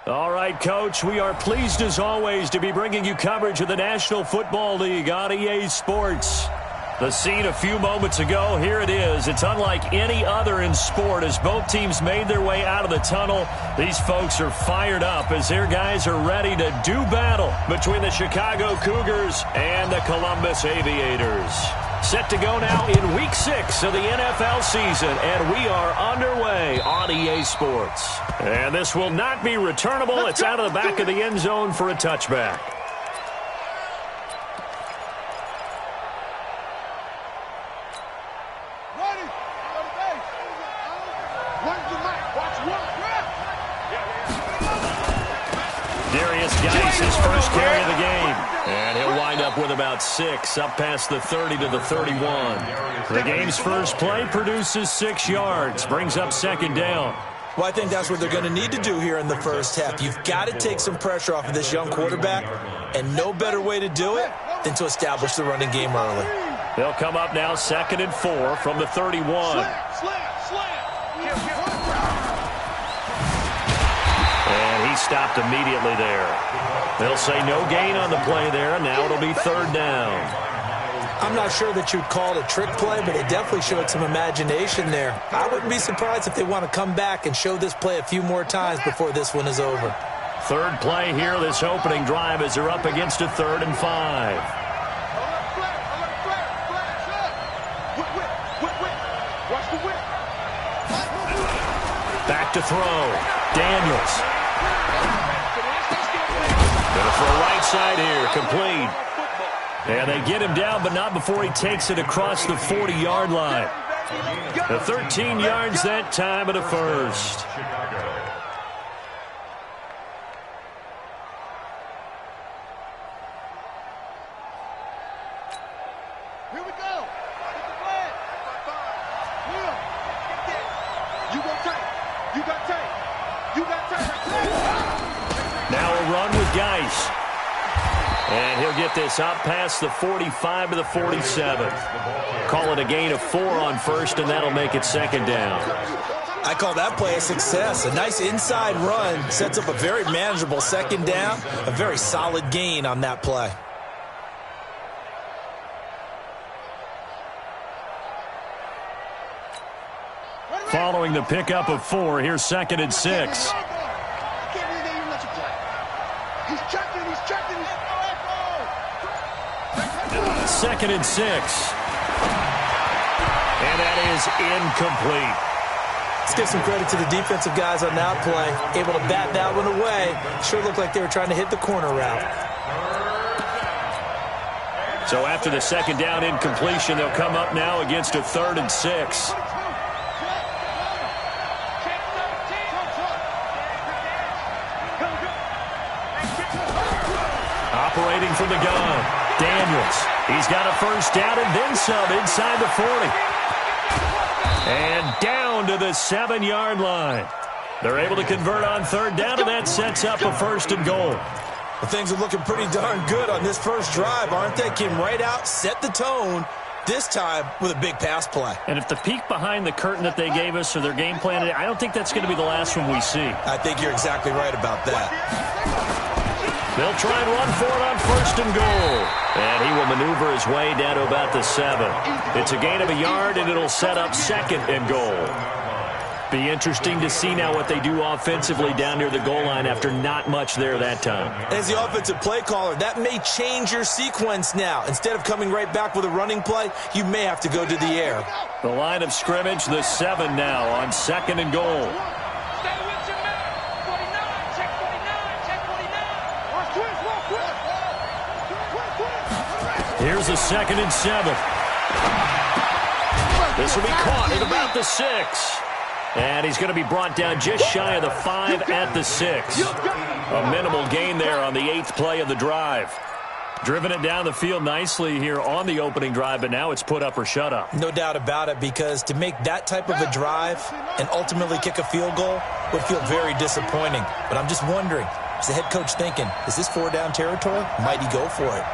All right, Coach, we are pleased as always to be bringing you coverage of the National Football League on EA Sports. The scene a few moments ago, here it is. It's unlike any other in sport as both teams made their way out of the tunnel. These folks are fired up as their guys are ready to do battle between the Chicago Cougars and the Columbus Aviators. Set to go now in Week 6 of the NFL season, and we are underway on EA Sports. And this will not be returnable. It's out of the back of the end zone for a touchback. His first carry of the game. And he'll wind up with about 6, up past the 30 to the 31. The game's first play produces 6 yards, brings up second down. Well, I think that's what they're going to need to do here in the first half. You've got to take some pressure off of this young quarterback, and no better way to do it than to establish the running game early. They'll come up now 2nd and 4 from the 31. And he stopped immediately there. They'll say no gain on the play there. Now it'll be 3rd down. I'm not sure that you'd call it a trick play, but it definitely showed some imagination there. I wouldn't be surprised if they want to come back and show this play a few more times before this one is over. 3rd play here, this opening drive, as they're up against a 3rd and 5. Back to throw. Daniels. Going to throw right side here, complete. And they get him down, but not before he takes it across the 40-yard line. The 13 yards that time of the first. Here we go. Get the flag. Will, you got tape. You got tape. You got tape. Now a run with Geis. And he'll get this up past the 45 to the 47. Call it a gain of 4 on first, and that'll make it 2nd down. I call that play a success. A nice inside run sets up a very manageable 2nd down. A very solid gain on that play. Following the pickup of 4, here's 2nd and 6. He's checking. 2nd and 6. And that is incomplete. Let's give some credit to the defensive guys on that play. Able to bat that one away. Sure looked like they were trying to hit the corner route. So after the 2nd down incompletion, they'll come up now against a 3rd and 6. Operating from the gun, Daniels. He's got a first down and then some inside the 40. And down to the 7-yard line. They're able to convert on 3rd down, and that sets up a 1st and goal. Well, things are looking pretty darn good on this first drive, aren't they? Came right out, set the tone, this time with a big pass play. And if the peek behind the curtain that they gave us or their game plan, I don't think that's going to be the last one we see. I think you're exactly right about that. They'll try and run for it on 1st and goal. And he will maneuver his way down to about the 7. It's a gain of a yard, and it'll set up 2nd and goal. Be interesting to see now what they do offensively down near the goal line after not much there that time. As the offensive play caller, that may change your sequence now. Instead of coming right back with a running play, you may have to go to the air. The line of scrimmage, the 7 now on 2nd and goal. Here's a 2nd and 7. This will be caught at about the 6. And he's going to be brought down just shy of the 5 at the 6. A minimal gain there on the 8th play of the drive. Driven it down the field nicely here on the opening drive, but now it's put up or shut up. No doubt about it, because to make that type of a drive and ultimately kick a field goal would feel very disappointing. But I'm just wondering, is the head coach thinking, is this 4-down territory? Might he go for it?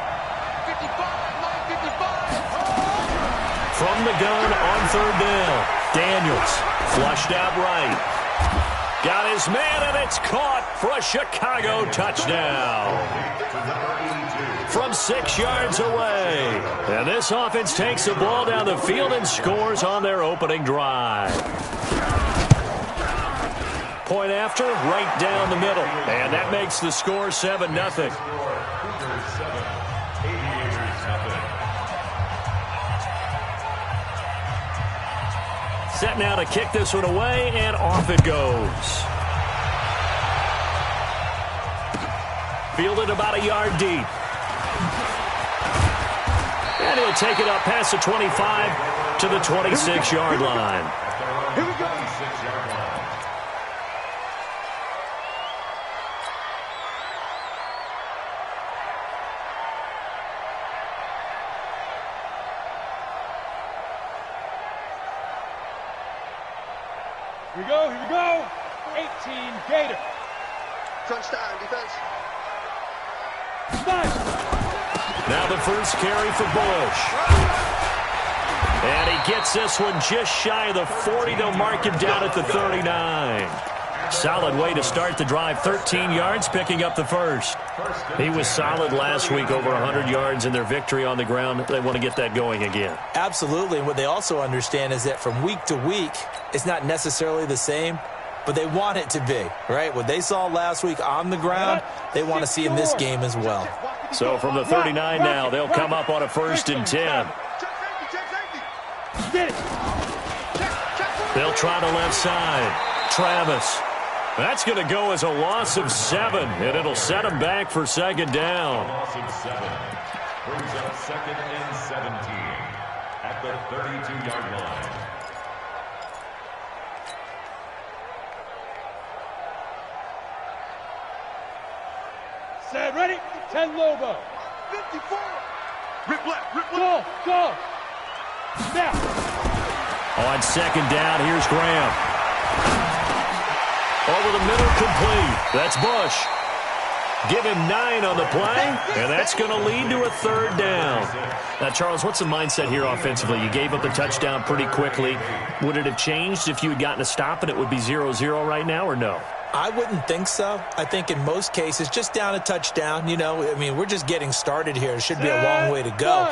From the gun on 3rd down. Daniels flushed out right. Got on his man, and it's caught for a Chicago touchdown. From 6 yards away. And this offense takes the ball down the field and scores on their opening drive. Point after, right down the middle. And that makes the score 7-0. Set now to kick this one away, and off it goes. Fielded about a yard deep. And he'll take it up past the 25 to the 26-yard line. Here we go. Here we go. 18 Gator. Crunch time, defense. Now the first carry for Bush. And he gets this one just shy of the 40. They'll mark him down at the 39. Solid way to start the drive. 13 yards, picking up the first. He was solid last week, over 100 yards in their victory on the ground. They want to get that going again. Absolutely. And what they also understand is that from week to week, it's not necessarily the same, but they want it to be, right? What they saw last week on the ground, they want to see in this game as well. So from the 39 now, they'll come up on a 1st and 10. They'll try to left side. Travis. That's going to go as a loss of 7, and it'll set them back for 2nd down. Loss of 7 brings up 2nd and 17 at the 32-yard line. Set, ready? 10 Lobo. 54. Rip left, rip left. Go. Now. On 2nd down, here's Graham. Over the middle, complete. That's Bush. Give him 9 on the play, and that's going to lead to a 3rd down. Now, Charles, what's the mindset here offensively? You gave up the touchdown pretty quickly. Would it have changed if you had gotten a stop and it would be 0-0 right now, or no? I wouldn't think so. I think in most cases, just down a touchdown, we're just getting started here. It should be a long way to go.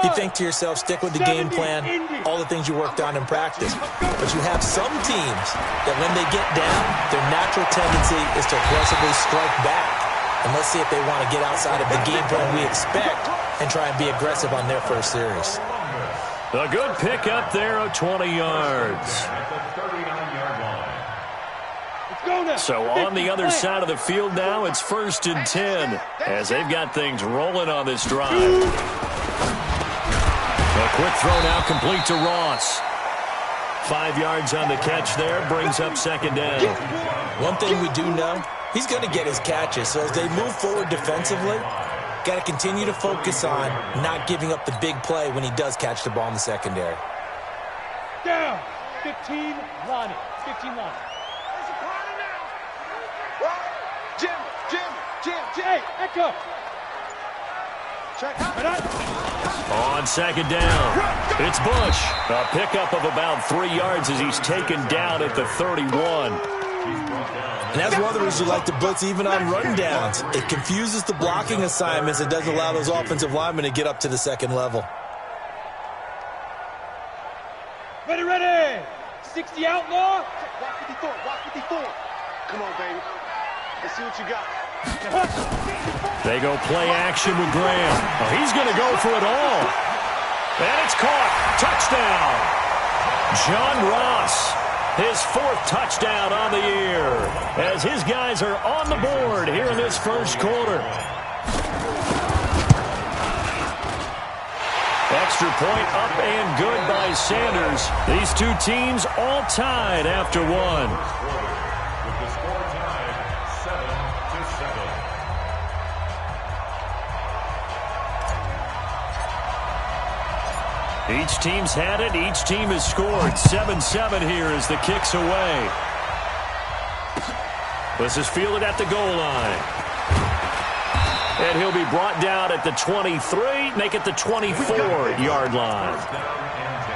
You think to yourself, stick with the game plan, all the things you worked on in practice. But you have some teams that when they get down, their natural tendency is to aggressively strike back. And let's see if they want to get outside of the game plan we expect and try and be aggressive on their first series. A good pick up there of 20 yards. So on the other side of the field now, it's 1st and 10 as they've got things rolling on this drive. A quick throw now complete to Ross. 5 yards on the catch there, brings up 2nd down. One thing we do know, he's going to get his catches. So as they move forward defensively, got to continue to focus on not giving up the big play when he does catch the ball in the secondary. Down. 15 Lonnie. 15 Lonnie. Jim. Hey, Echo. Check. On 2nd down, it's Bush. A pickup of about 3 yards as he's taken down at the 31. And that's one of the reasons you like to blitz even on rundowns. It confuses the blocking assignments. It doesn't allow those offensive linemen to get up to the 2nd level. Ready. 60 outlaw. Watch 54. Come on, baby. Let's see what you got. They go play action with Graham. Oh, he's going to go for it all. And it's caught. Touchdown. John Ross, his 4th touchdown on the year, as his guys are on the board here in this first quarter. Extra point up and good by Sanders. These two teams all tied after one. With the score tied 7-7. Each team's had it. Each team has scored. 7-7 here as the kick's away. This is fielded at the goal line. And he'll be brought down at the 23, make it the 24-yard line. First down and 10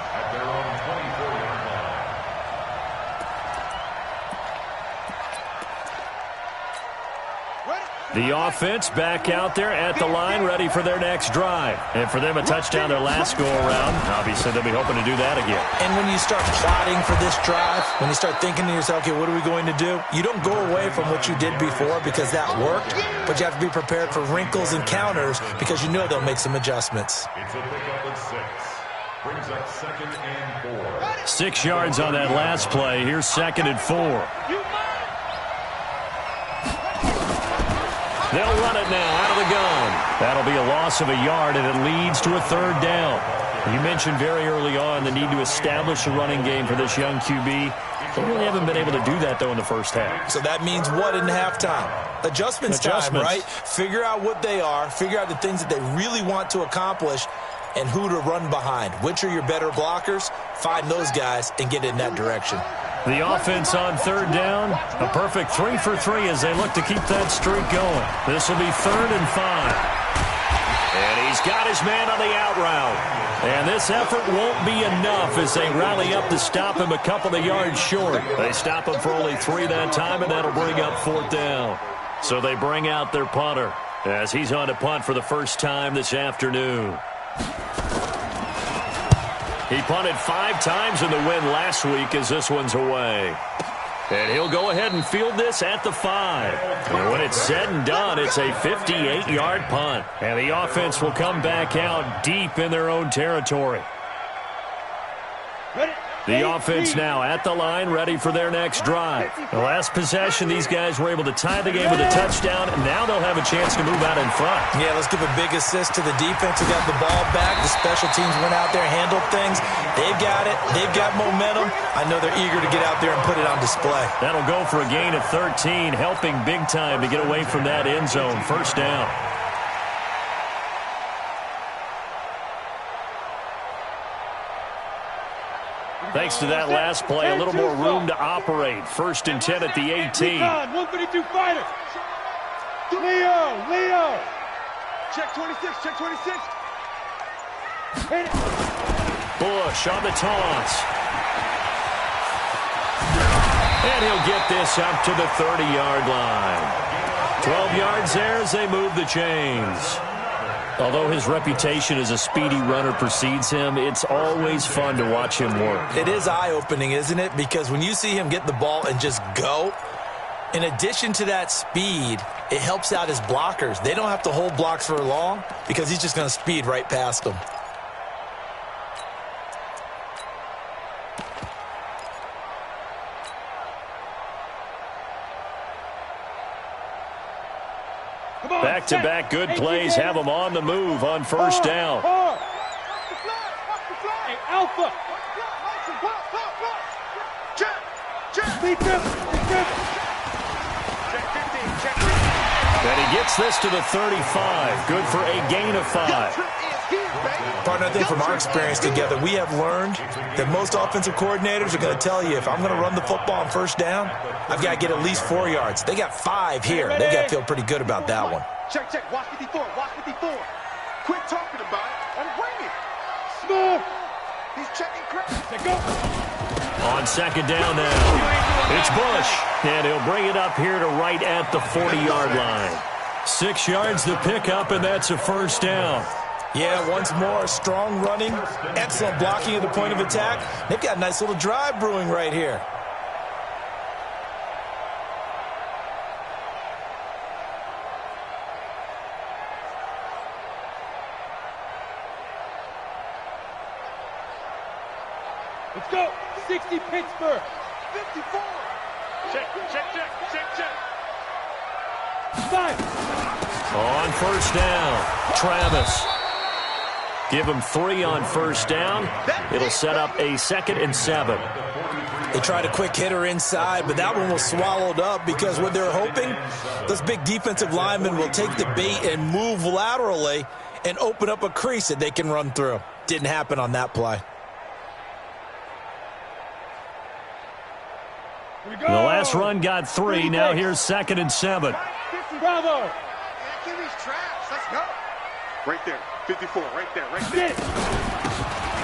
at their own 24-yard The offense back out there at the line, ready for their next drive. And for them, a touchdown their last go-around. Obviously, they'll be hoping to do that again. And when you start plotting for this drive, when you start thinking to yourself, okay, what are we going to do? You don't go away from what you did before because that worked, but you have to be prepared for wrinkles and counters because you know they'll make some adjustments. It's a pickup of 6. Brings up 2nd and 4. 6 yards on that last play. Here's 2nd and 4. They'll run it now out of the gun. That'll be a loss of a yard, and it leads to a 3rd down. You mentioned very early on the need to establish a running game for this young QB. They really haven't been able to do that, though, in the first half. So that means what in halftime? Adjustments time, right? Figure out what they are. Figure out the things that they really want to accomplish and who to run behind. Which are your better blockers? Find those guys and get in that direction. The offense on 3rd down, a perfect 3 for 3 as they look to keep that streak going. This will be 3rd and 5. And he's got his man on the out route. And this effort won't be enough as they rally up to stop him a couple of yards short. They stop him for only 3 that time, and that'll bring up 4th down. So they bring out their punter as he's on to punt for the first time this afternoon. He punted 5 times in the win last week as this one's away. And he'll go ahead and field this at the 5. And when it's said and done, it's a 58-yard punt. And the offense will come back out deep in their own territory. The offense now at the line, ready for their next drive. The last possession, these guys were able to tie the game with a touchdown, and now they'll have a chance to move out in front. Yeah, let's give a big assist to the defense who got the ball back. The special teams went out there, handled things. They've got it. They've got momentum. I know they're eager to get out there and put it on display. That'll go for a gain of 13, helping big time to get away from that end zone. 1st down. Thanks to that last play, a little more room to operate. 1st and 10 at the 18. 152 fighter. Leo. Check 26, check 26. Bush on the taunts. And he'll get this up to the 30-yard line. 12 yards there as they move the chains. Although his reputation as a speedy runner precedes him, it's always fun to watch him work. It is eye-opening, isn't it? Because when you see him get the ball and just go, in addition to that speed, it helps out his blockers. They don't have to hold blocks for long because he's just going to speed right past them. Back-to-back good plays have them on the move on 1st down. Hey, Alpha. And he gets this to the 35. Good for a gain of 5. Partner, I think from our experience together, we have learned that most offensive coordinators are going to tell you, if I'm going to run the football on 1st down, I've got to get at least 4 yards. They got 5 here. They've got to feel pretty good about that one. Check. Watch 54. Quit talking about it and bring it. Smooth. He's checking credit. Go. On 2nd down now, it's Bush. And he'll bring it up here to right at the 40-yard line. 6 yards to pick up, and that's a 1st down. Yeah, once more, strong running, excellent blocking at the point of attack. They've got a nice little drive brewing right here. Let's go. 60 Pittsburgh. 54. Check. 5. On 1st down, Travis. Give him 3 on 1st down. It'll set up a 2nd and 7. They tried a quick hitter inside, but that one was swallowed up because what they're hoping, those big defensive linemen will take the bait and move laterally and open up a crease that they can run through. Didn't happen on that play. The last run got 3. Now here's 2nd and 7. Bravo. Give these traps. Let's go. Right there. 54. Right there.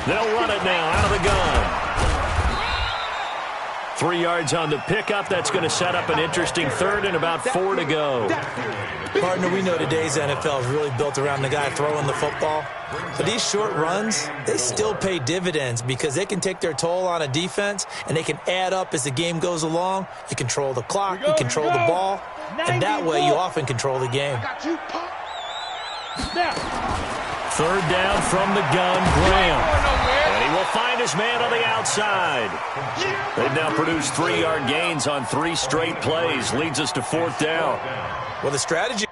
They'll run it now out of the gun. 3 yards on the pickup. That's going to set up an interesting third and about 4 to go. Partner, we know today's NFL is really built around the guy throwing the football. But these short runs, they still pay dividends because they can take their toll on a defense, and they can add up as the game goes along. You control the clock, you control the ball, and that way you often control the game. Third down from the gun, Graham. And he will find his man on the outside. They've now produced 3-yard gains on 3 straight plays. Leads us to 4th down. Well, the strategy...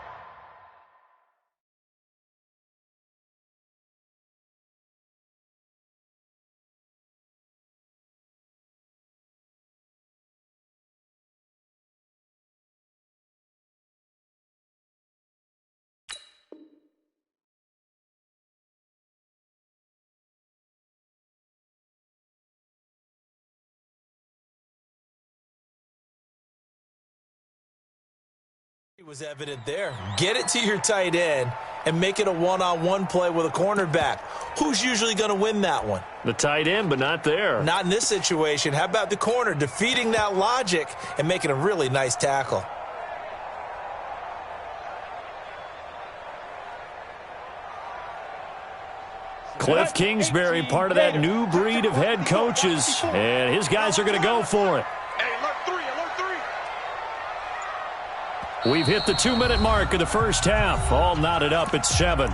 was evident there. Get it to your tight end and make it a one-on-one play with a cornerback. Who's usually going to win that one? The tight end, but not there. Not in this situation. How about the corner defeating that logic and making a really nice tackle? Cliff Kingsbury, part of that new breed of head coaches, and his guys are going to go for it. We've hit the 2-minute mark of the first half. All knotted up at 7.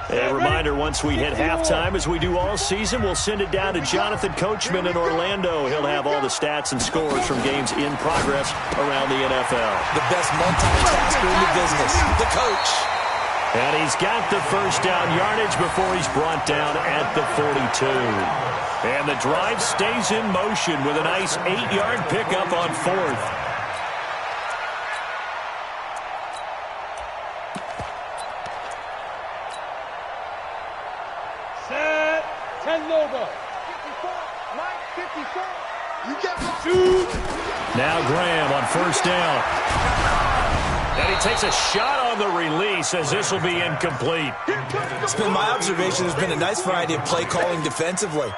A reminder, once we hit halftime, as we do all season, we'll send it down to Jonathan Coachman in Orlando. He'll have all the stats and scores from games in progress around the NFL. The best multitasker in the business, the coach. And he's got the first down yardage before he's brought down at the 42. And the drive stays in motion with a nice 8-yard pickup on 4th. Set, 10 logo. 54, Mike, 54. You got Now Graham on first down. And he takes a shot on the release as this will be incomplete. It's been my observation there's been a nice variety of play calling defensively.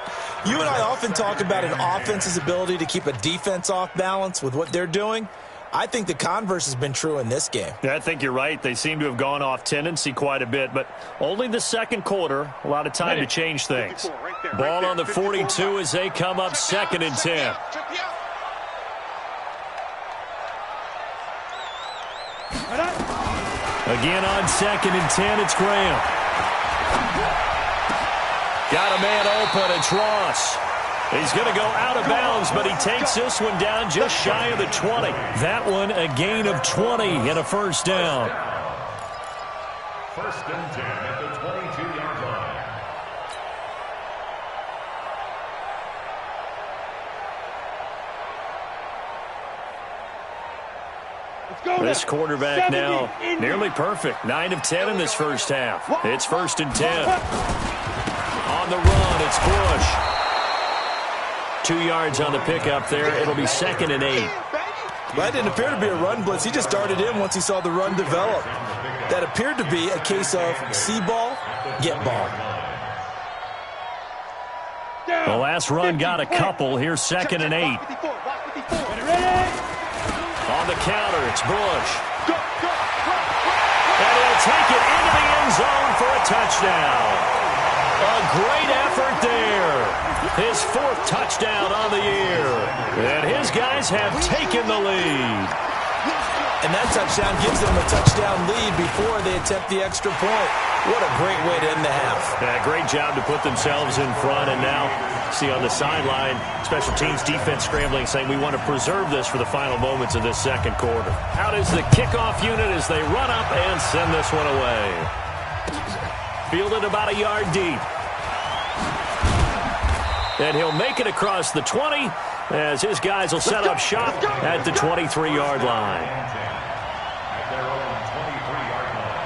You and I often talk about an offense's ability to keep a defense off balance with what they're doing. I think the converse has been true in this game. Yeah, I think you're right. They seem to have gone off tendency quite a bit, but only the second quarter, a lot of time to change things. Ball on the 42 as they come up 2nd and 10. Again on 2nd and 10, it's Graham. Got a man open, it's Ross. He's going to go out of bounds, but he takes this one down just shy of the 20. That one a gain of 20 and a first down. 1st and 10 at the 22-yard line. This quarterback now nearly perfect. 9 of 10 in this first half. It's 1st and 10. On the run, it's Bush. 2 yards on the pickup there. It'll be 2nd and 8. Well, that didn't appear to be a run blitz. He just darted in once he saw the run develop. That appeared to be a case of see ball, get ball. The last run got a couple. Here's 2nd and 8. On the counter, it's Bush. And he'll take it into the end zone for a touchdown. A great effort there. His 4th touchdown on the year. And his guys have taken the lead. And that touchdown gives them a touchdown lead before they attempt the extra point. What a great way to end the half. Yeah, great job to put themselves in front. And now, see on the sideline, special teams defense scrambling, saying we want to preserve this for the final moments of this second quarter. Out is the kickoff unit as they run up and send this one away. Fielded about a yard deep. And he'll make it across the 20 as his guys will set up shop at the 23-yard line. At their own 23-yard line.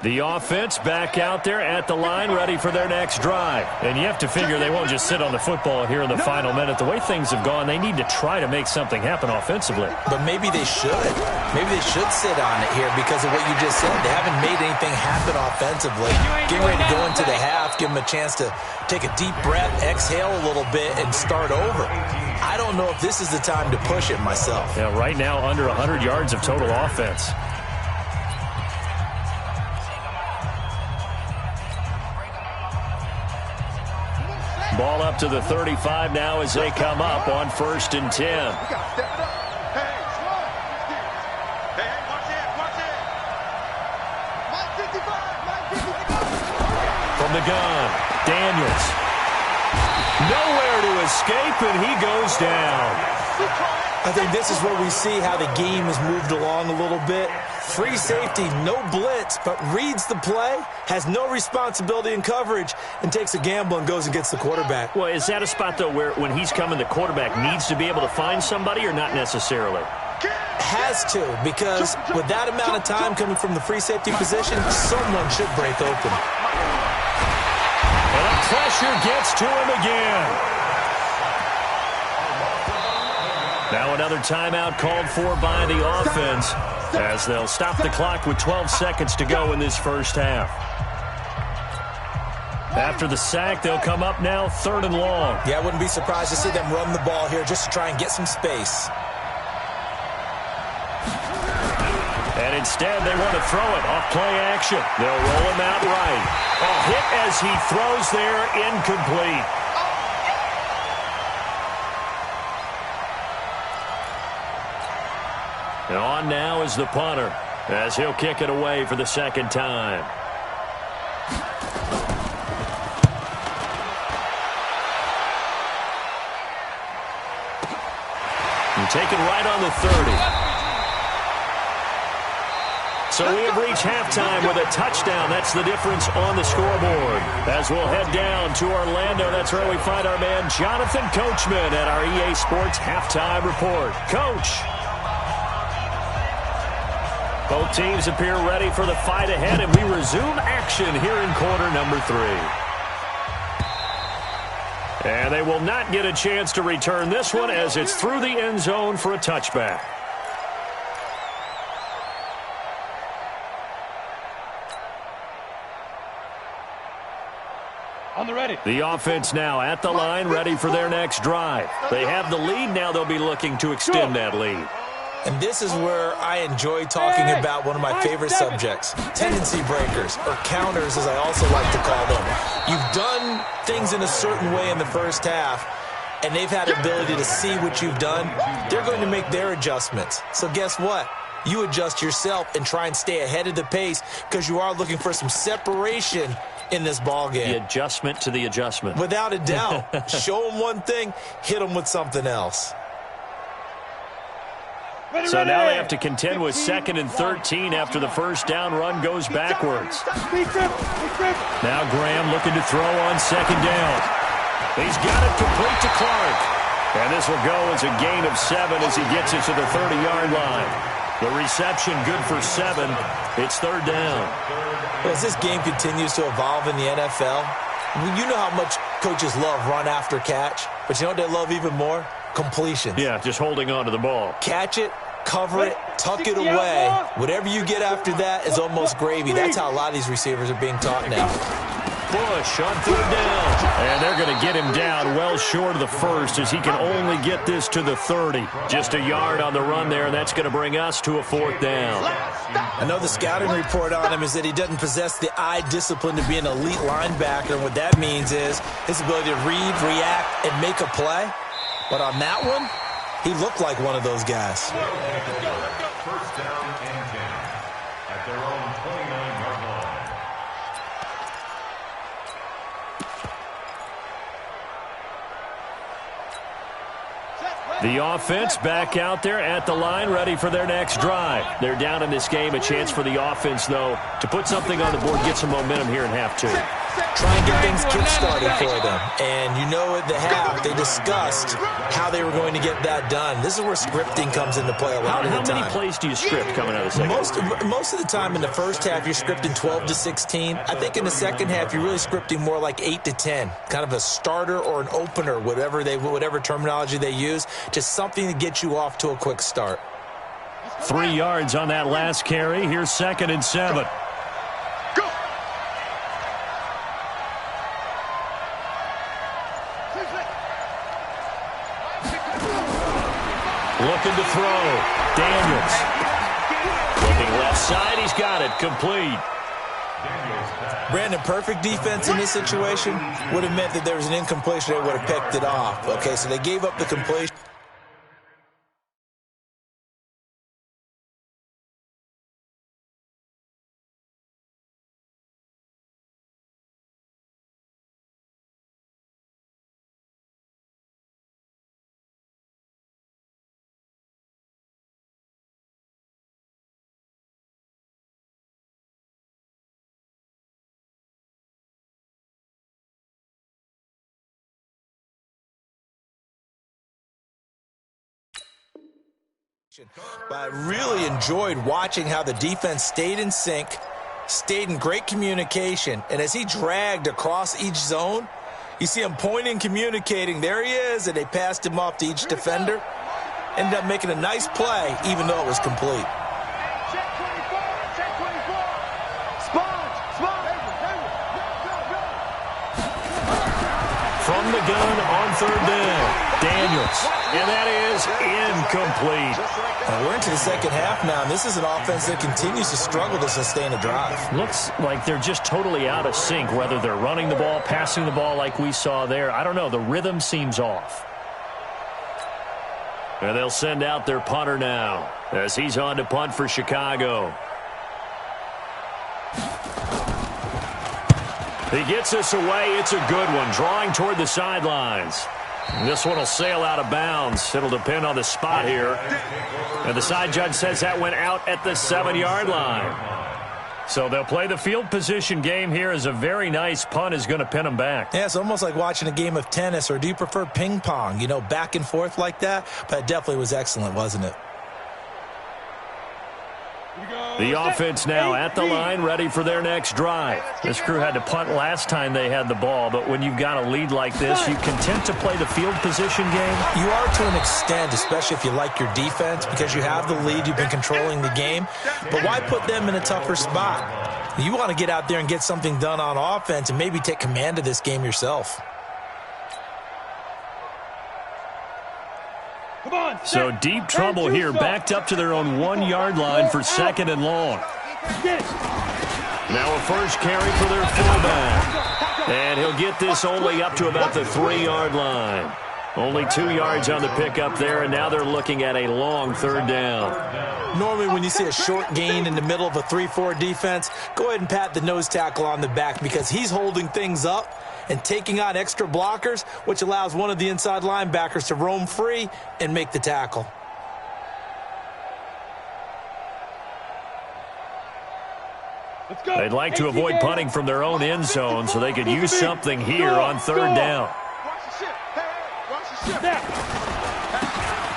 The offense back out there at the line, ready for their next drive. And you have to figure they won't just sit on the football here in the final minute. The way things have gone, they need to try to make something happen offensively. But maybe they should. Maybe they should sit on it here because of what you just said. They haven't made anything happen offensively. Getting ready to go into the half, give them a chance to take a deep breath, exhale a little bit, and start over. I don't know if this is the time to push it myself. Yeah, right now under 100 yards of total offense. Ball up to the 35 now as they come up on 1st and 10. We got to step it up. Hey, slow. Hey, watch it, watch it. Mike 55, Mike 55. From the gun, Daniels. Nowhere to escape, and he goes down. I think this is where we see how the game has moved along a little bit. Free safety, no blitz, but reads the play, has no responsibility in coverage, and takes a gamble and goes and gets the quarterback. Well, is that a spot, though, where when he's coming, the quarterback needs to be able to find somebody or not necessarily? Has to, because with that amount of time coming from the free safety position, someone should break open. And the pressure gets to him again. Now another timeout called for by the offense as they'll stop the clock with 12 seconds to go in this first half. After the sack, they'll come up now 3rd and long. Yeah, I wouldn't be surprised to see them run the ball here just to try and get some space. And instead, they want to throw it off play action. They'll roll him out right. A hit as he throws there, incomplete. And on now is the punter as he'll kick it away for the second time. And taken right on the 30. So we have reached halftime with a touchdown. That's the difference on the scoreboard. As we'll head down to Orlando, that's where we find our man Jonathan Coachman at our EA Sports Halftime Report. Coach. Both teams appear ready for the fight ahead, and we resume action here in quarter number 3. And they will not get a chance to return this one as it's through the end zone for a touchback. On the ready. The offense now at the line, ready for their next drive. They have the lead. Now they'll be looking to extend that lead. And this is where I enjoy talking about one of my favorite subjects, tendency breakers, or counters as I also like to call them. You've done things in a certain way in the first half, and they've had the ability to see what you've done. They're going to make their adjustments. So guess what? You adjust yourself and try and stay ahead of the pace because you are looking for some separation in this ball game. The adjustment to the adjustment. Without a doubt. Show them one thing, hit them with something else. So now they have to contend with 2nd and 13 after the first down run goes backwards. Now Graham looking to throw on 2nd down. He's got it complete to Clark. And this will go as a gain of 7 as he gets it to the 30-yard line. The reception good for 7. It's 3rd down. Well, as this game continues to evolve in the NFL, you know how much coaches love run after catch, but you know what they love even more? Completions. Yeah, just holding on to the ball. Catch it, cover it, tuck it away. Whatever you get after that is almost gravy. That's how a lot of these receivers are being taught now. Bush on 3rd down. And they're going to get him down well short of the first as he can only get this to the 30. Just a yard on the run there, and that's going to bring us to a 4th down. I know the scouting report on him is that he doesn't possess the eye discipline to be an elite linebacker. And what that means is his ability to read, react, and make a play. But on that one, he looked like one of those guys. First down and 10 at their own 29-yard line. The offense back out there at the line, ready for their next drive. They're down in this game. A chance for the offense, though, to put something on the board, get some momentum here in half 2. Try and get things kick-started for them. And you know at the half, they discussed how they were going to get that done. This is where scripting comes into play a lot of the time. How many plays do you script coming out of the second? Most of the time in the first half, you're scripting 12 to 16. I think in the second half, you're really scripting more like 8 to 10. Kind of a starter or an opener, whatever terminology they use. Just something to get you off to a quick start. 3 yards on that last carry. Here's 2nd and 7. Looking to throw. Daniels. Looking left side. He's got it. Complete. Brandon, perfect defense in this situation would have meant that there was an incompletion. They would have picked it off. Okay, so they gave up the completion. But I really enjoyed watching how the defense stayed in sync, stayed in great communication, and as he dragged across each zone, you see him pointing, communicating. There he is, and they passed him off to each defender. Ended up making a nice play, even though it was complete. Check 24, check 24. Sponge. From the gun on 3rd down. Daniels. And that is incomplete. We're into the second half now, and this is an offense that continues to struggle to sustain a drive. Looks like they're just totally out of sync, whether they're running the ball, passing the ball like we saw there. I don't know. The rhythm seems off. And they'll send out their punter now as he's on to punt for Chicago. He gets us away. It's a good one. Drawing toward the sidelines. This one will sail out of bounds. It'll depend on the spot here. And the side judge says that went out at the 7-yard line. So they'll play the field position game here as a very nice punt is going to pin them back. Yeah, it's almost like watching a game of tennis, or do you prefer ping pong? You know, back and forth like that? But it definitely was excellent, wasn't it? The offense now at the line, ready for their next drive. This crew had to punt last time they had the ball, but when you've got a lead like this, you content to play the field position game? You are to an extent, especially if you like your defense, because you have the lead, you've been controlling the game. But why put them in a tougher spot? You want to get out there and get something done on offense and maybe take command of this game yourself. So deep trouble here, backed up to their own 1-yard line for 2nd and long. Now a first carry for their fullback. And he'll get this only up to about the 3-yard line. Only 2 yards on the pickup there, and now they're looking at a long 3rd down. Normally when you see a short gain in the middle of a 3-4 defense, go ahead and pat the nose tackle on the back because he's holding things up and taking on extra blockers, which allows one of the inside linebackers to roam free and make the tackle. They'd like to avoid punting from their own end zone so they could use something here on 3rd down.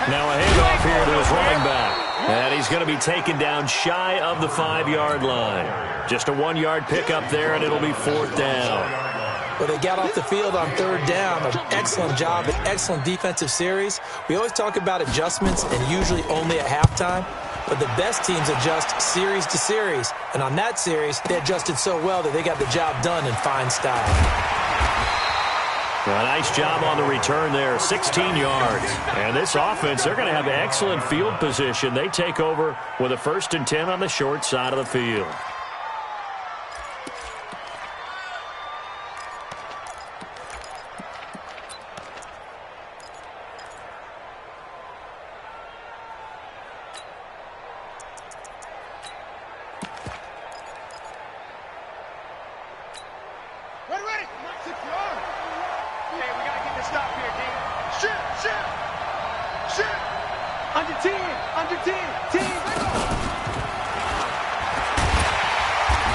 Now a handoff here to his running back. And he's going to be taken down shy of the 5-yard line. Just a 1-yard pickup there, and it'll be 4th down. Well, they got off the field on 3rd down. An excellent job, an excellent defensive series. We always talk about adjustments, and usually only at halftime. But the best teams adjust series to series. And on that series, they adjusted so well that they got the job done in fine style. Well, nice job on the return there, 16 yards. And this offense, they're going to have excellent field position. They take over with a 1st and 10 on the short side of the field. Shift.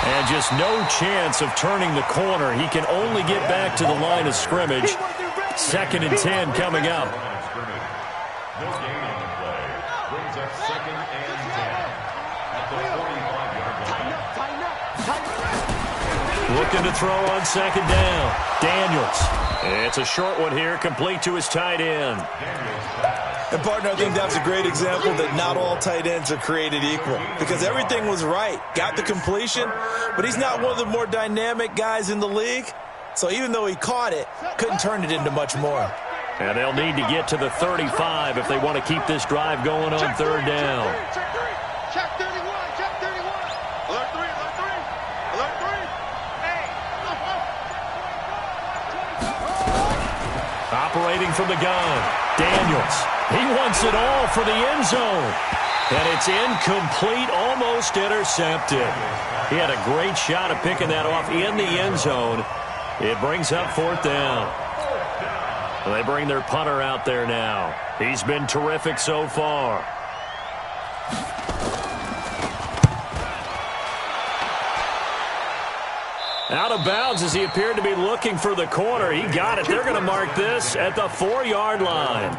And just no chance of turning the corner. He can only get back to the line of scrimmage. 2nd and 10 coming up. No gain on the play. Brings up 2nd and 10 at the 45-yard line. Looking to throw on 2nd down. Daniels. It's a short one here, complete to his tight end. And, partner, I think that's a great example that not all tight ends are created equal because everything was right. Got the completion, but he's not one of the more dynamic guys in the league. So even though he caught it, couldn't turn it into much more. And they'll need to get to the 35 if they want to keep this drive going on 3rd down. Check 31, check 31. Alert 3, alert 3. Alert 3. Hey. Operating from the gun. Daniels. He wants it all for the end zone. And it's incomplete, almost intercepted. He had a great shot at picking that off in the end zone. It brings up 4th down. They bring their punter out there now. He's been terrific so far. Out of bounds as he appeared to be looking for the corner. He got it. They're going to mark this at the 4-yard line.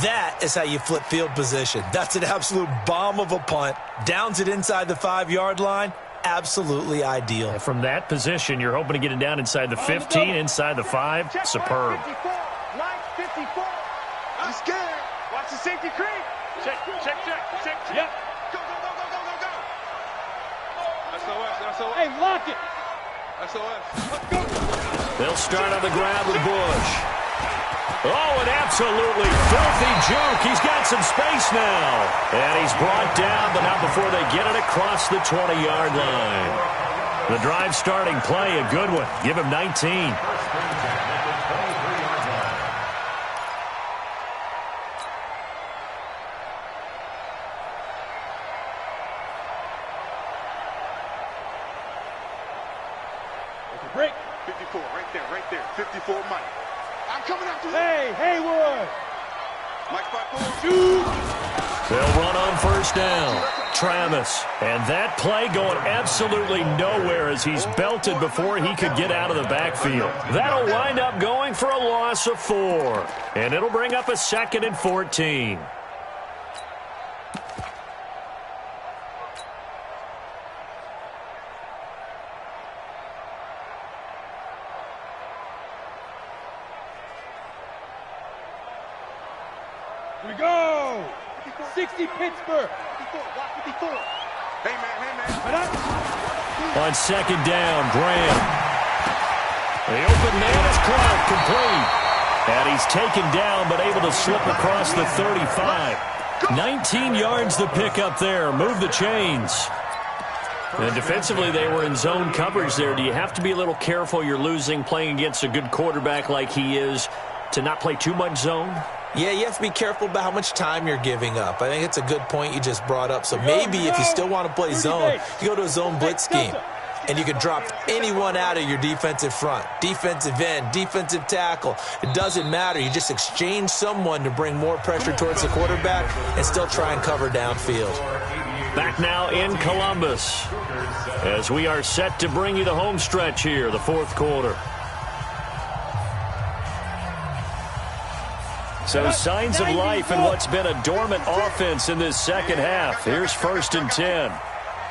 That is how you flip field position. That's an absolute bomb of a punt. Downs it inside the 5-yard line. Absolutely ideal. And from that position, you're hoping to get it down inside the 15, inside the 5. Superb. Line 54. I'm scared. Watch the safety creep. Check. Yep. Go. SOS. Hey, lock it. SOS. Let's go. They'll start on the ground with Bush. Oh, an absolutely filthy juke. He's got some space now. And he's brought down, but not before they get it across the 20-yard line. The drive starting play, a good one. Give him 19. Break. 54, right there. 54, Mike. I'm coming after you. Hey, Hayward. Mike 5-4. Shoot. They'll run on 1st down. Travis. And that play going absolutely nowhere as he's belted before he could get out of the backfield. That'll wind up going for a loss of 4. And it'll bring up a 2nd and 14. We go. 60 Pittsburgh. 54. Hey, man. On 2nd down, Graham. The open man is Clark, complete. And he's taken down, but able to slip across the 35. 19 yards to pick up there. Move the chains. And defensively, they were in zone coverage there. Do you have to be a little careful you're losing playing against a good quarterback like he is to not play too much zone? Yeah, you have to be careful about how much time you're giving up. I think it's a good point you just brought up. So maybe if you still want to play zone, you go to a zone blitz scheme. And you can drop anyone out of your defensive front. Defensive end, defensive tackle. It doesn't matter. You just exchange someone to bring more pressure towards the quarterback and still try and cover downfield. Back now in Columbus as we are set to bring you the home stretch here, the 4th quarter. So signs of life in what's been a dormant offense in this 2nd half. Here's 1st and 10.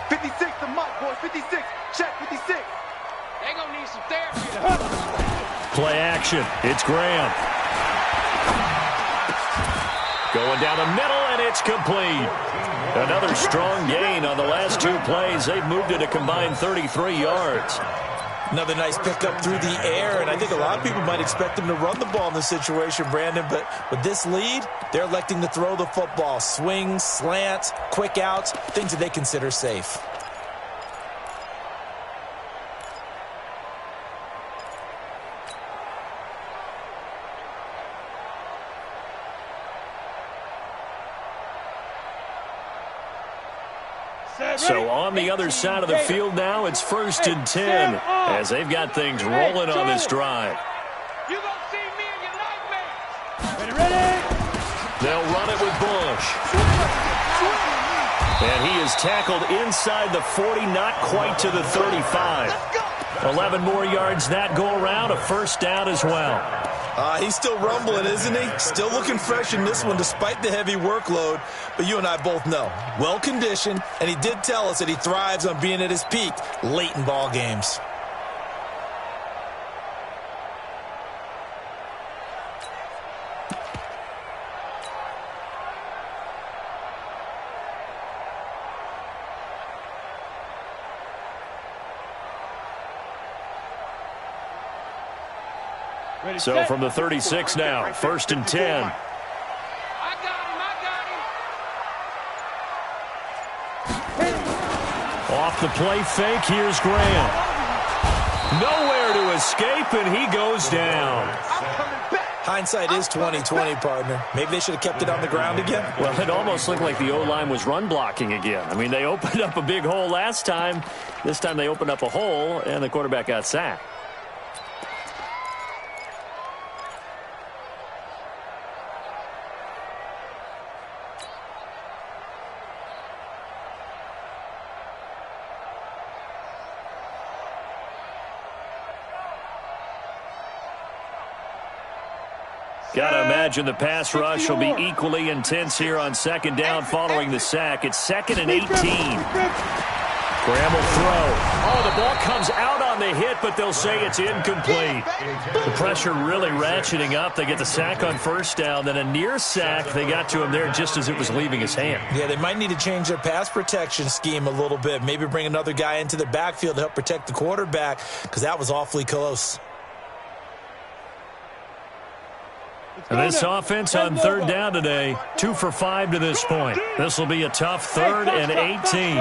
56 to Mike, boys. 56. Check 56. They gonna need some therapy. Play action. It's Graham. Going down the middle, and it's complete. Another strong gain on the last 2 plays. They've moved it a combined 33 yards. Another nice pickup through the air, and I think a lot of people might expect them to run the ball in this situation, Brandon, but with this lead, they're electing to throw the football. Swings, slants, quick outs, things that they consider safe. So on the other side of the field now, it's 1st and 10 as they've got things rolling on this drive. You gonna see me in your nightmares. Ready? They'll run it with Bush. And he is tackled inside the 40, not quite to the 35. 11 more yards that go around, a first down as well. He's still rumbling, isn't he? Still looking fresh in this one despite the heavy workload. But you and I both know, well-conditioned, and he did tell us that he thrives on being at his peak late in ball games. So from the 36 now, first and 10. Off the play fake, here's Graham. Nowhere to escape, and he goes down. Hindsight is 20/20, partner. Maybe they should have kept it on the ground again. Well, it almost looked like the O-line was run blocking again. I mean, they opened up a big hole last time. This time they opened up a hole, and the quarterback got sacked. Got to imagine the pass rush will be equally intense here on second down following the sack. It's 2nd and 18. Graham will throw. Oh, the ball comes out on the hit, but they'll say it's incomplete. The pressure really ratcheting up. They get the sack on first down, then a near sack. They got to him there just as it was leaving his hand. Yeah, they might need to change their pass protection scheme a little bit. Maybe bring another guy into the backfield to help protect the quarterback, because that was awfully close. And this offense on third down today, 2 for 5 to this point. This will be a tough 3rd and 18.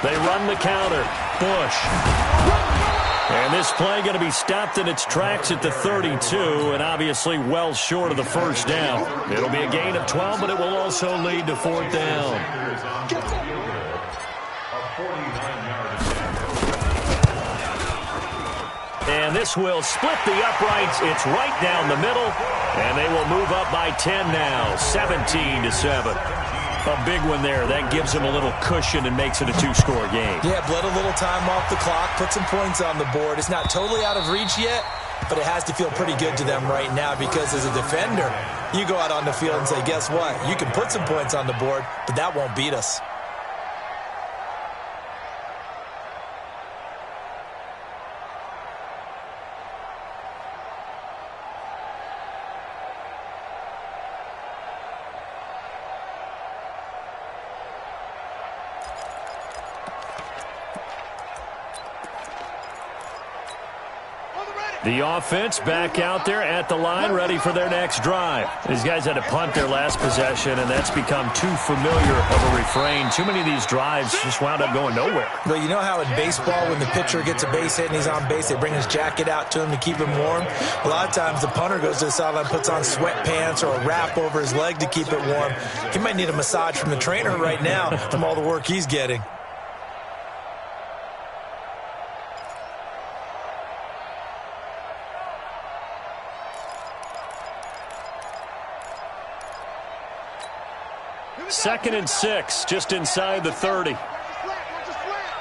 They run the counter. Bush. And this play going to be stopped in its tracks at the 32, and obviously well short of the first down. It'll be a gain of 12, but it will also lead to 4th down. And this will split the uprights. It's right down the middle, and they will move up by 10 now, 17-7. A big one there. That gives them a little cushion and makes it a 2-score game. Yeah, bled a little time off the clock, put some points on the board. It's not totally out of reach yet, but it has to feel pretty good to them right now because as a defender, you go out on the field and say, guess what? You can put some points on the board, but that won't beat us. The offense back out there at the line, ready for their next drive. These guys had to punt their last possession, and that's become too familiar of a refrain. Too many of these drives just wound up going nowhere. Well, you know how in baseball, when the pitcher gets a base hit and he's on base, they bring his jacket out to him to keep him warm? A lot of times the punter goes to the sideline, puts on sweatpants or a wrap over his leg to keep it warm. He might need a massage from the trainer right now from all the work he's getting. Second and 6, just inside the 30. Watch the slant.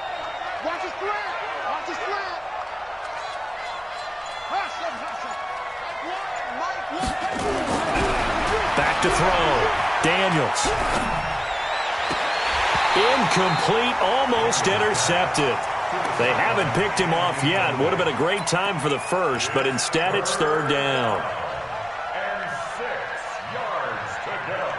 Back to throw. Daniels. Incomplete, almost intercepted. They haven't picked him off yet. Would have been a great time for the first, but instead it's 3rd down. And 6 yards to go.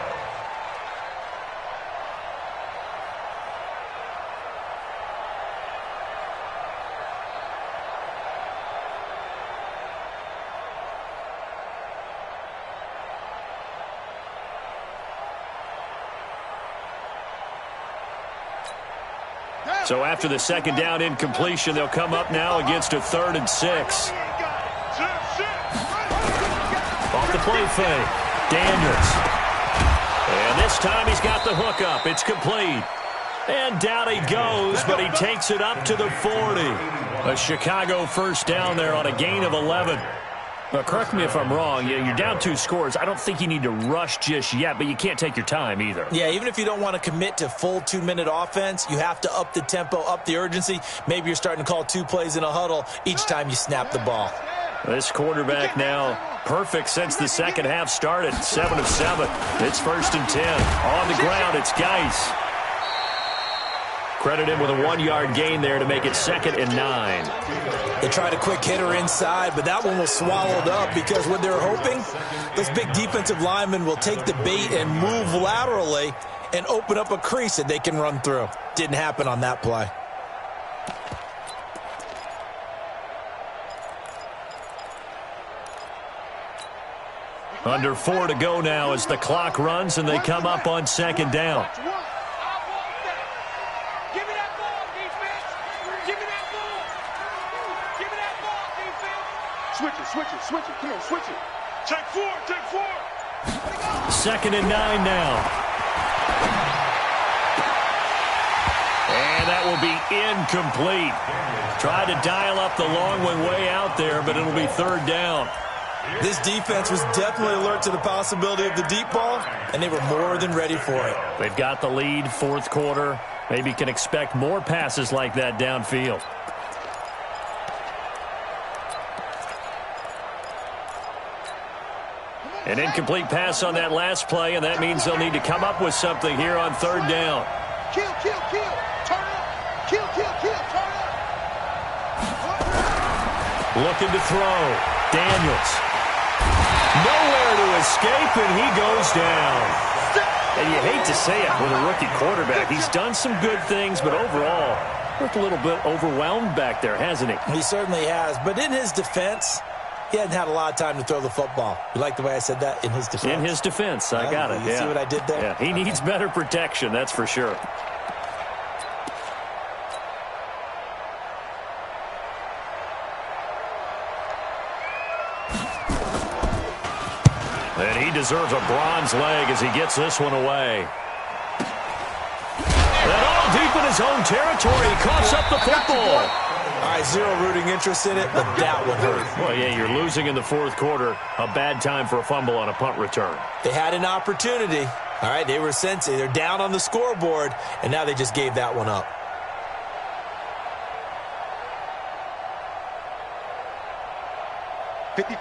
So after the second down incompletion, they'll come up now against a 3rd and 6. Off the play fake. Daniels. And this time he's got the hook up. It's complete. And down he goes, but he takes it up to the 40. A Chicago first down there on a gain of 11. Correct me if I'm wrong. Yeah, you're down 2 scores. I don't think you need to rush just yet, but you can't take your time either. Yeah, even if you don't want to commit to full 2-minute offense, you have to up the tempo, up the urgency. Maybe you're starting to call 2 plays in a huddle each time you snap the ball. This quarterback now perfect since the second half started. 7 of 7. It's 1st and 10. On the ground, it's Geis. Credit him with a 1-yard gain there to make it 2nd and 9. They tried a quick hitter inside, but that one was swallowed up because what they're hoping, those big defensive linemen will take the bait and move laterally and open up a crease that they can run through. Didn't happen on that play. Under 4 to go now as the clock runs and they come up on 2nd down. Switch it. Come on, switch it. Take 4. 2nd and 9 now. And that will be incomplete. Tried to dial up the long one way out there, but it'll be 3rd down. This defense was definitely alert to the possibility of the deep ball, and they were more than ready for it. They've got the lead, 4th quarter. Maybe can expect more passes like that downfield. An incomplete pass on that last play, and that means they'll need to come up with something here on 3rd down. Kill. Turn up. Kill. Turn up. Looking to throw. Daniels. Nowhere to escape, and he goes down. And you hate to say it with a rookie quarterback. He's done some good things, but overall, looked a little bit overwhelmed back there, hasn't he? He certainly has, but in his defense, he hadn't had a lot of time to throw the football. You like the way I said that? In his defense? In his defense. I got it. You see what I did there? Yeah, he needs better protection, that's for sure. And he deserves a bronze leg as he gets this one away. And all deep in his own territory. He coughs up the football. All right, zero rooting interest in it, but that one hurt. Well, yeah, you're losing in the 4th quarter. A bad time for a fumble on a punt return. They had an opportunity. All right, they were sensing. They're down on the scoreboard, and now they just gave that one up.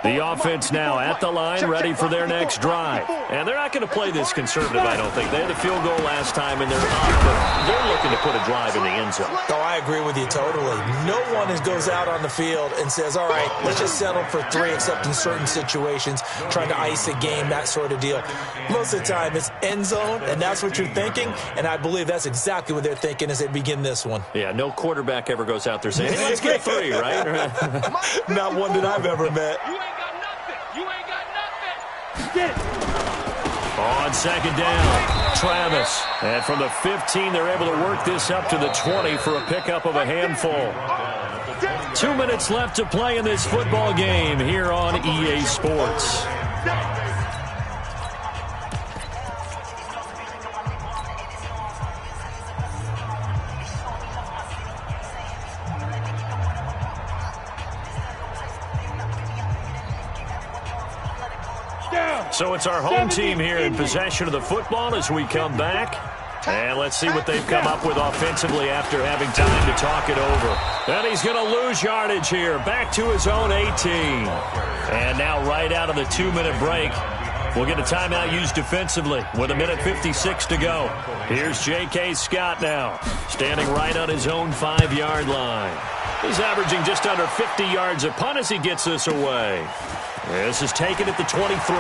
The offense now at the line, ready for their next drive. And they're not going to play this conservative, I don't think. They had a field goal last time, and they're up, but they're looking to put a drive in the end zone. Oh, I agree with you totally. No one goes out on the field and says, all right, let's just settle for 3, except in certain situations, trying to ice a game, that sort of deal. Most of the time, it's end zone, and that's what you're thinking, and I believe that's exactly what they're thinking as they begin this one. Yeah, no quarterback ever goes out there saying, hey, let's get 3, right? Not one that I've ever met. You ain't got nothing. Get it. On 2nd down, Travis. And from the 15, they're able to work this up to the 20 for a pickup of a handful. 2 minutes left to play in this football game here on EA Sports. So it's our home team here in possession of the football as we come back. And let's see what they've come up with offensively after having time to talk it over. And he's going to lose yardage here. Back to his own 18. And now right out of the 2-minute break, we'll get a timeout used defensively with 1:56 to go. Here's J.K. Scott now, standing right on his own 5-yard line. He's averaging just under 50 yards a punt as he gets this away. This is taken at the 23.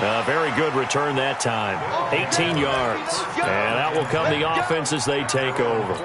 A very good return that time. 18 yards. And out will come the offense as they take over.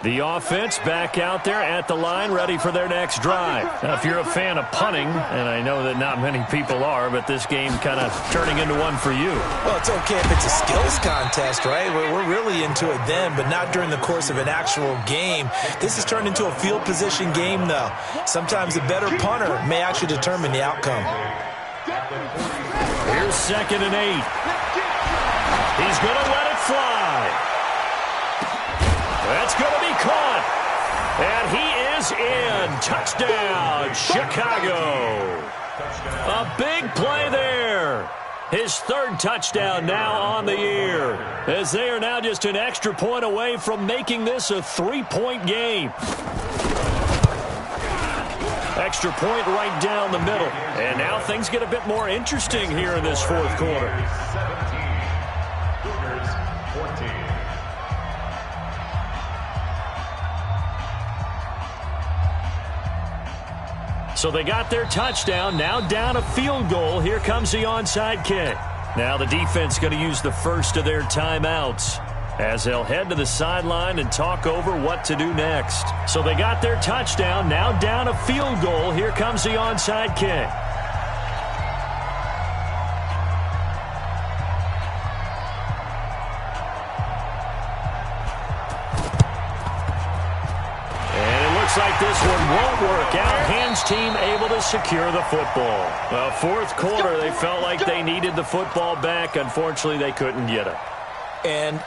The offense back out there at the line, ready for their next drive. Now, if you're a fan of punting, and I know that not many people are, but this game kind of turning into one for you. Well, it's okay if it's a skills contest, right? We're really into it then, but not during the course of an actual game. This has turned into a field position game, though. Sometimes a better punter may actually determine the outcome. Here's 2nd and 8. He's going to let it fly. That's going to be caught. And he is in. Touchdown, Chicago. A big play there. His 3rd touchdown now on the year, as they are now just an extra point away from making this a 3-point game. Extra point right down the middle. And now things get a bit more interesting here in this 4th quarter. 17. Cougars 14. So they got their touchdown, now down a field goal. Here comes the onside kick. Now the defense going to use the first of their timeouts as they'll head to the sideline and talk over what to do next. So they got their touchdown, now down a field goal. Here comes the onside kick. Like this one won't work out. Hands team able to secure the football. Well, 4th quarter, they felt like they needed the football back. Unfortunately, they couldn't get it. And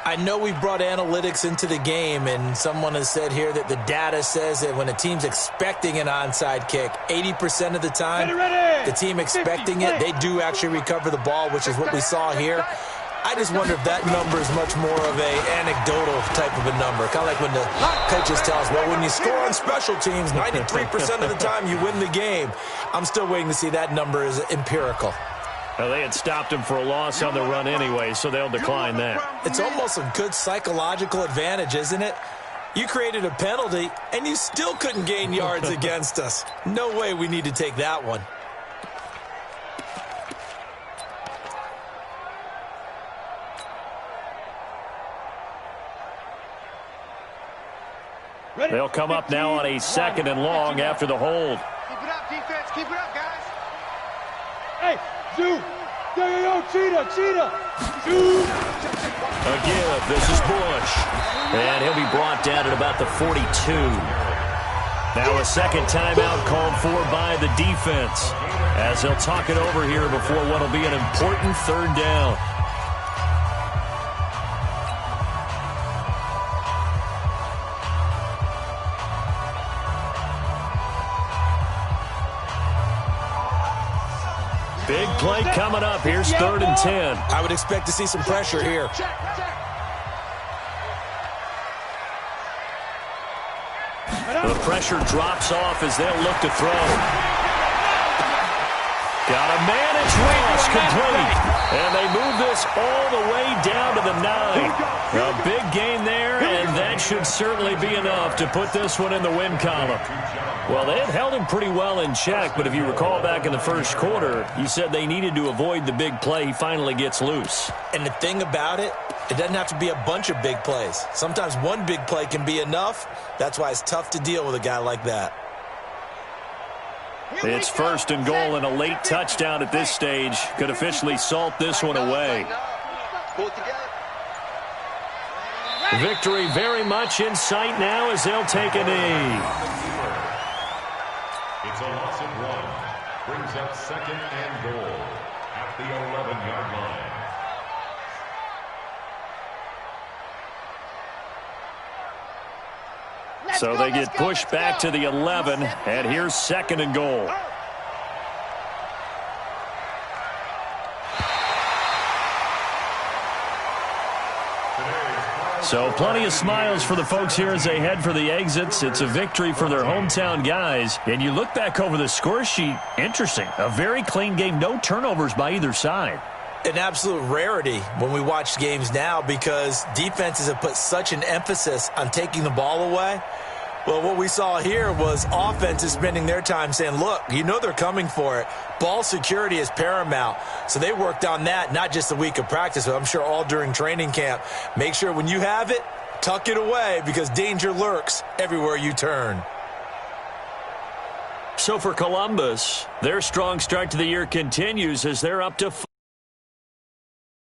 I know we brought analytics into the game, and someone has said here that the data says that when a team's expecting an onside kick, 80% of the time, the team expecting it, they do actually recover the ball, which is what we saw here. I just wonder if that number is much more of a anecdotal type of a number. Kind of like when the coaches tell us, well, when you score on special teams, 93% of the time you win the game. I'm still waiting to see that number is empirical. Well, they had stopped him for a loss on the run anyway, so they'll decline that. It's almost a good psychological advantage, isn't it? You created a penalty, and you still couldn't gain yards against us. No way we need to take that one. They'll come up now on a 2nd and long after the hold. Keep it up, defense. Keep it up, guys. Hey, Zoo. Yo, cheetah. Zoo. A give. This is Bush. And he'll be brought down at about the 42. Now a 2nd timeout called for by the defense, as they'll talk it over here before what will be an important 3rd down. Big play coming up. Here's 3rd and 10. I would expect to see some pressure here. The pressure drops off as they'll look to throw. Got a man, it's Ross, complete. And they move this all the way down to the 9. A big gain there, and that should certainly be enough to put this one in the win column. Well, they had held him pretty well in check, but if you recall back in the 1st quarter, you said they needed to avoid the big play. He finally gets loose. And the thing about it, it doesn't have to be a bunch of big plays. Sometimes one big play can be enough. That's why it's tough to deal with a guy like that. It's 1st and goal, and a late touchdown at this stage could officially salt this one away. Victory very much in sight now as they'll take a knee. It's a loss of 1. Brings up 2nd and goal at the 11-yard line. So they get pushed back to the 11, and here's 2nd and goal. So plenty of smiles for the folks here as they head for the exits. It's a victory for their hometown guys. And you look back over the score sheet, interesting. A very clean game, no turnovers by either side. An absolute rarity when we watch games now because defenses have put such an emphasis on taking the ball away. Well, what we saw here was offenses spending their time saying, look, you know they're coming for it. Ball security is paramount. So they worked on that, not just a week of practice, but I'm sure all during training camp. Make sure when you have it, Tuck it away because danger lurks everywhere you turn. So for Columbus, their strong start to the year continues as they're up to 5.